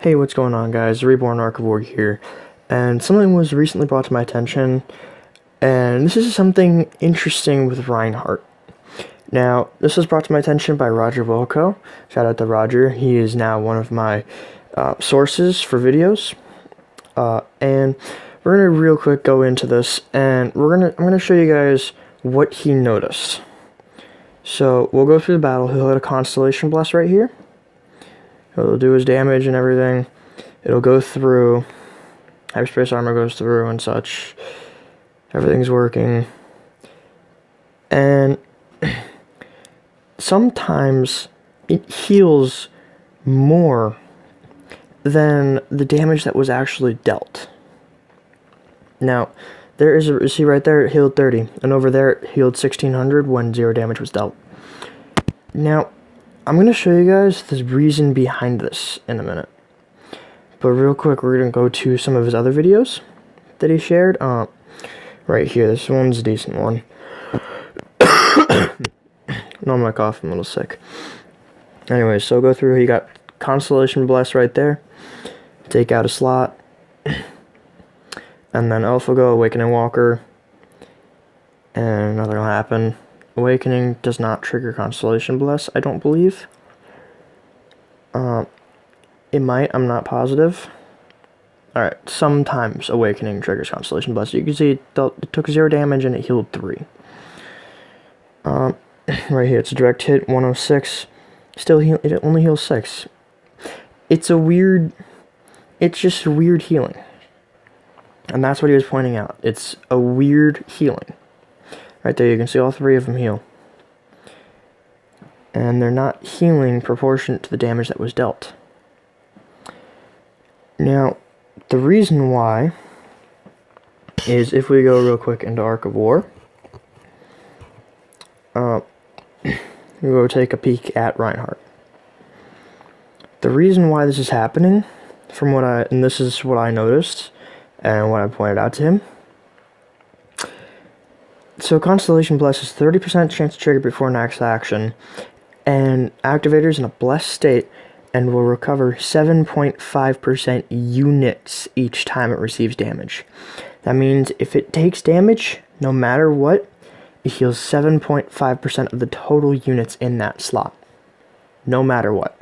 Hey, what's going on, guys? Reborn War here, and something was recently brought to my attention, and this is something interesting with Reinhardt. Now, this was brought to my attention by Roger Wilco. Shout out to Roger. He is now one of my sources for videos, and we're gonna real quick go into this, and I'm gonna show you guys what he noticed. So we'll go through the battle. He'll hit a Constellation Bless right here. It'll do his damage and everything. It'll go through. Hyperspace armor goes through and such. Everything's working. And sometimes it heals more than the damage that was actually dealt. Now, there is a, see right there, it healed 30. And over there, it healed 1600 when 0 damage was dealt. Now, I'm going to show you guys the reason behind this in a minute. But real quick, we're going to go to some of his other videos that he shared. Right here, this one's a decent one. No, I'm not coughing, I'm a little sick. Anyway, so go through, you got Constellation Bless right there. Take out a slot. And then AlphaGo, Awakening Walker. And nothing will happen. Awakening does not trigger Constellation Bless, I don't believe. It might, I'm not positive. Alright, sometimes Awakening triggers Constellation Bless. You can see it took 0 damage and it healed 3. Right here, it's a direct hit, 106. Still, it only heals 6. It's just weird healing. And that's what he was pointing out. It's a weird healing. Right there, you can see all 3 of them heal. And they're not healing proportionate to the damage that was dealt. Now, the reason why is if we go real quick into Arc of War, we go take a peek at Reinhardt. The reason why this is happening, and this is what I noticed, and what I pointed out to him. So Constellation Bless is 30% chance to trigger before next action, and activators in a blessed state, and will recover 7.5% units each time it receives damage. That means if it takes damage, no matter what, it heals 7.5% of the total units in that slot. No matter what.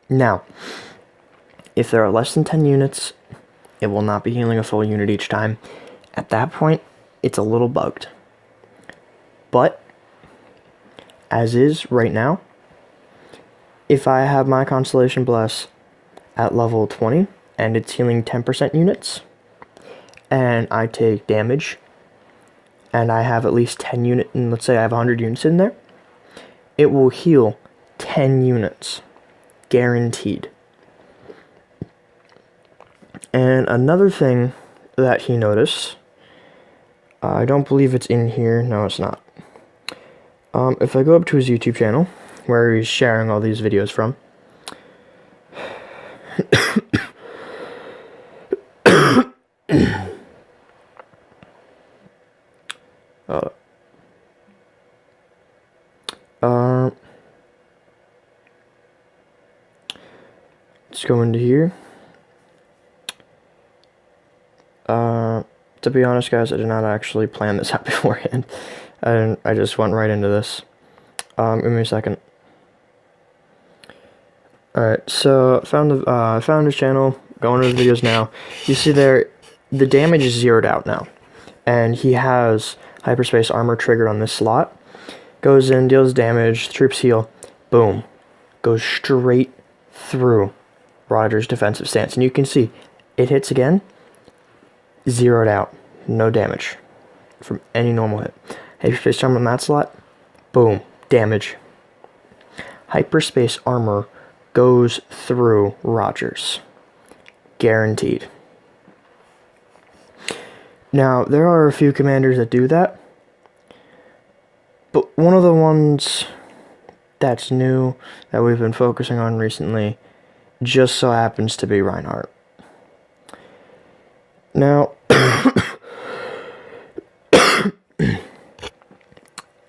Now, if there are less than 10 units, it will not be healing a full unit each time. At that point, it's a little bugged. But, as is right now, if I have my Constellation Bless at level 20, and it's healing 10% units, and I take damage, and I have at least 10 units, and let's say I have 100 units in there, it will heal 10 units. Guaranteed. And another thing that he noticed, I don't believe it's in here, no it's not. If I go up to his YouTube channel, where he's sharing all these videos from, let's go into here. To be honest, guys, I did not actually plan this out beforehand. I just went right into this. Give me a second. Alright, so I found his channel, going to his videos now. You see there, the damage is zeroed out now. And he has hyperspace armor triggered on this slot. Goes in, deals damage, troops heal, boom. Goes straight through Roger's defensive stance. And you can see, it hits again, zeroed out, no damage from any normal hit. Hyperspace armor on that slot, boom, damage. Hyperspace armor goes through Rogers. Guaranteed. Now, there are a few commanders that do that, but one of the ones that's new that we've been focusing on recently just so happens to be Reinhardt. Now,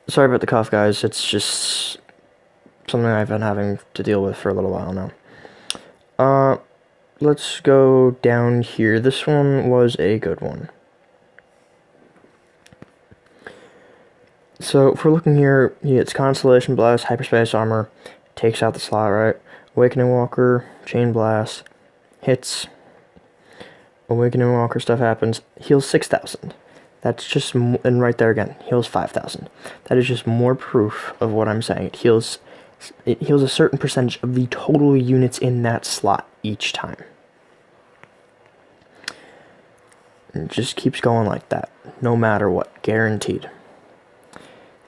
sorry about the cough, guys. It's just something I've been having to deal with for a little while now. Let's go down here. This one was a good one. So if we're looking here, he gets Constellation Blast, Hyperspace Armor, takes out the slot, right? Awakening Walker, Chain Blast, hits. Awakening Walker stuff happens. Heals 6,000. That's just, and right there again, heals 5,000. That is just more proof of what I'm saying. It heals a certain percentage of the total units in that slot each time. And it just keeps going like that, no matter what, guaranteed.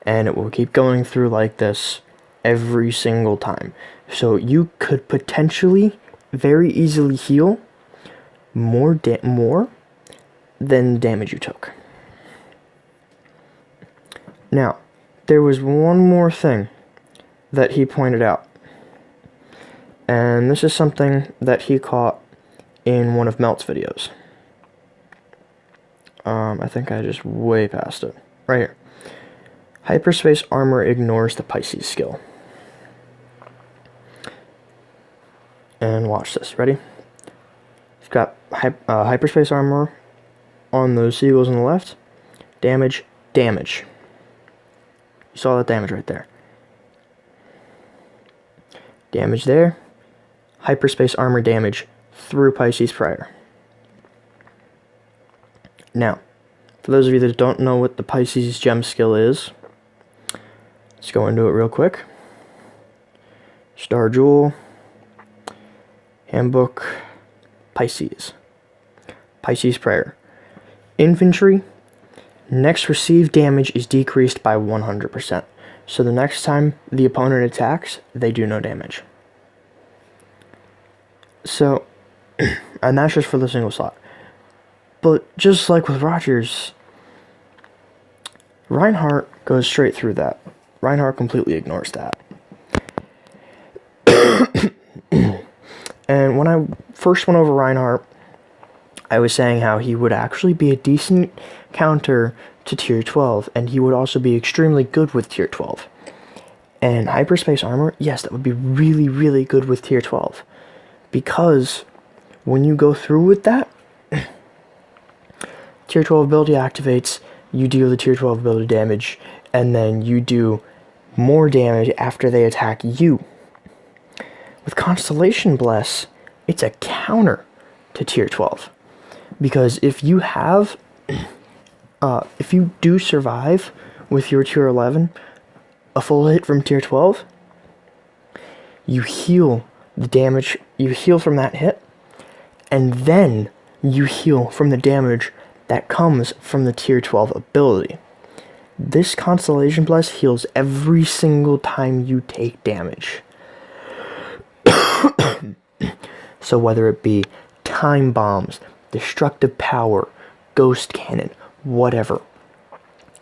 And it will keep going through like this every single time. So you could potentially very easily heal more than damage you took. Now, there was one more thing that he pointed out. And this is something that he caught in one of Melt's videos. I think I just way past it. Right here. Hyperspace Armor ignores the Pisces skill. And watch this. Ready? He's got Hyperspace Armor on those seagulls on the left. Damage, damage. You saw that damage right there. Damage there. Hyperspace Armor damage through Pisces prior. Now, for those of you that don't know what the Pisces gem skill is, let's go into it real quick. Star Jewel, Handbook, Pisces. Pisces Prayer. Infantry, next received damage is decreased by 100%. So the next time the opponent attacks, they do no damage. So, and that's just for the single slot. But just like with Rogers, Reinhardt goes straight through that. Reinhardt completely ignores that. And when I first went over Reinhardt, I was saying how he would actually be a decent counter to tier 12, and he would also be extremely good with tier 12. And Hyperspace Armor, yes, that would be really, really good with tier 12. Because when you go through with that, tier 12 ability activates, you deal the tier 12 ability damage, and then you do more damage after they attack you. With Constellation Bless, it's a counter to tier 12. Because if you have, if you do survive with your tier 11, a full hit from tier 12, you heal the damage, you heal from that hit, and then you heal from the damage that comes from the tier 12 ability. This Constellation Bless heals every single time you take damage. So whether it be time bombs, destructive power, ghost cannon, whatever,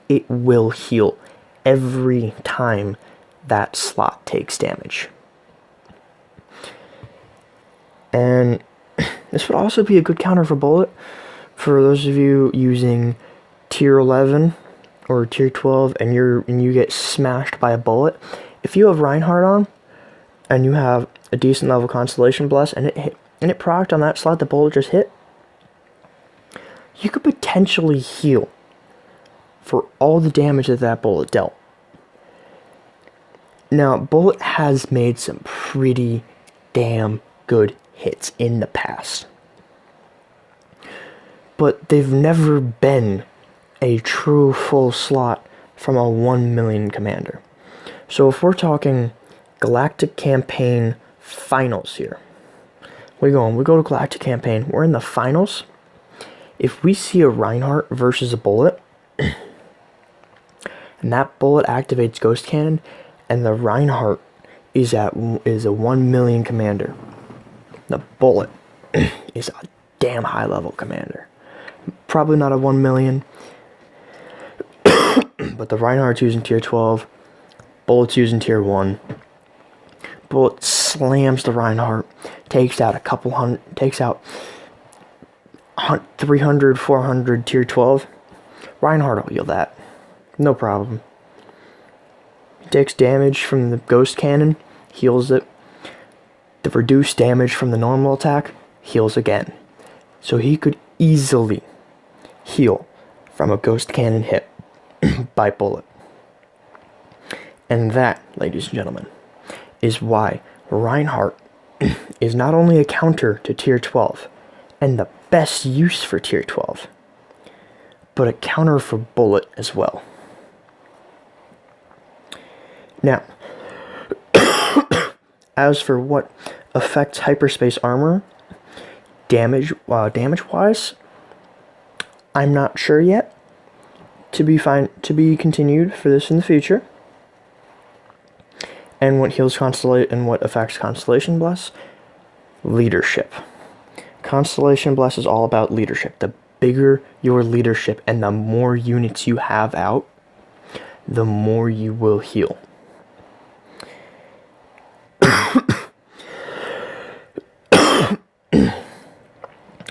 it will heal every time that slot takes damage. And this would also be a good counter for bullet for those of you using tier 11 or tier 12 and you get smashed by a bullet. If you have Reinhardt on and you have a decent level Constellation Bless and it procced on that slot the bullet just hit, you could potentially heal for all the damage that that bullet dealt. Now, Bullet has made some pretty damn good hits in the past, but they've never been a true full slot from a 1 million commander. So if we're talking Galactic Campaign Finals here, we go to Galactic Campaign, we're in the finals. If we see a Reinhardt versus a Bullet, and that Bullet activates Ghost Cannon, and the Reinhardt is a 1 million commander, the Bullet is a damn high level commander. Probably not a 1 million, but the Reinhardt's using tier 12, Bullet's using tier 1. Bullet slams the Reinhardt, takes out 300, 400 tier 12. Reinhardt will heal that. No problem. He takes damage from the Ghost Cannon, heals it. The reduced damage from the normal attack heals again. So he could easily heal from a ghost cannon hit by bullet. And that, ladies and gentlemen, is why Reinhardt is not only a counter to tier 12 and the best use for tier 12, but a counter for bullet as well. Now, as for what affects hyperspace armor damage-wise, I'm not sure yet. To be continued for this in the future. And what heals and what affects Constellation Bless? Leadership. Constellation Bless is all about leadership. The bigger your leadership and the more units you have out, the more you will heal.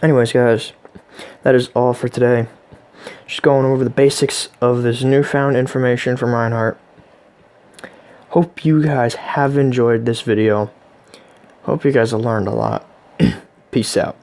Anyways, guys, that is all for today. Just going over the basics of this newfound information from Reinhardt. Hope you guys have enjoyed this video. Hope you guys have learned a lot. Peace out.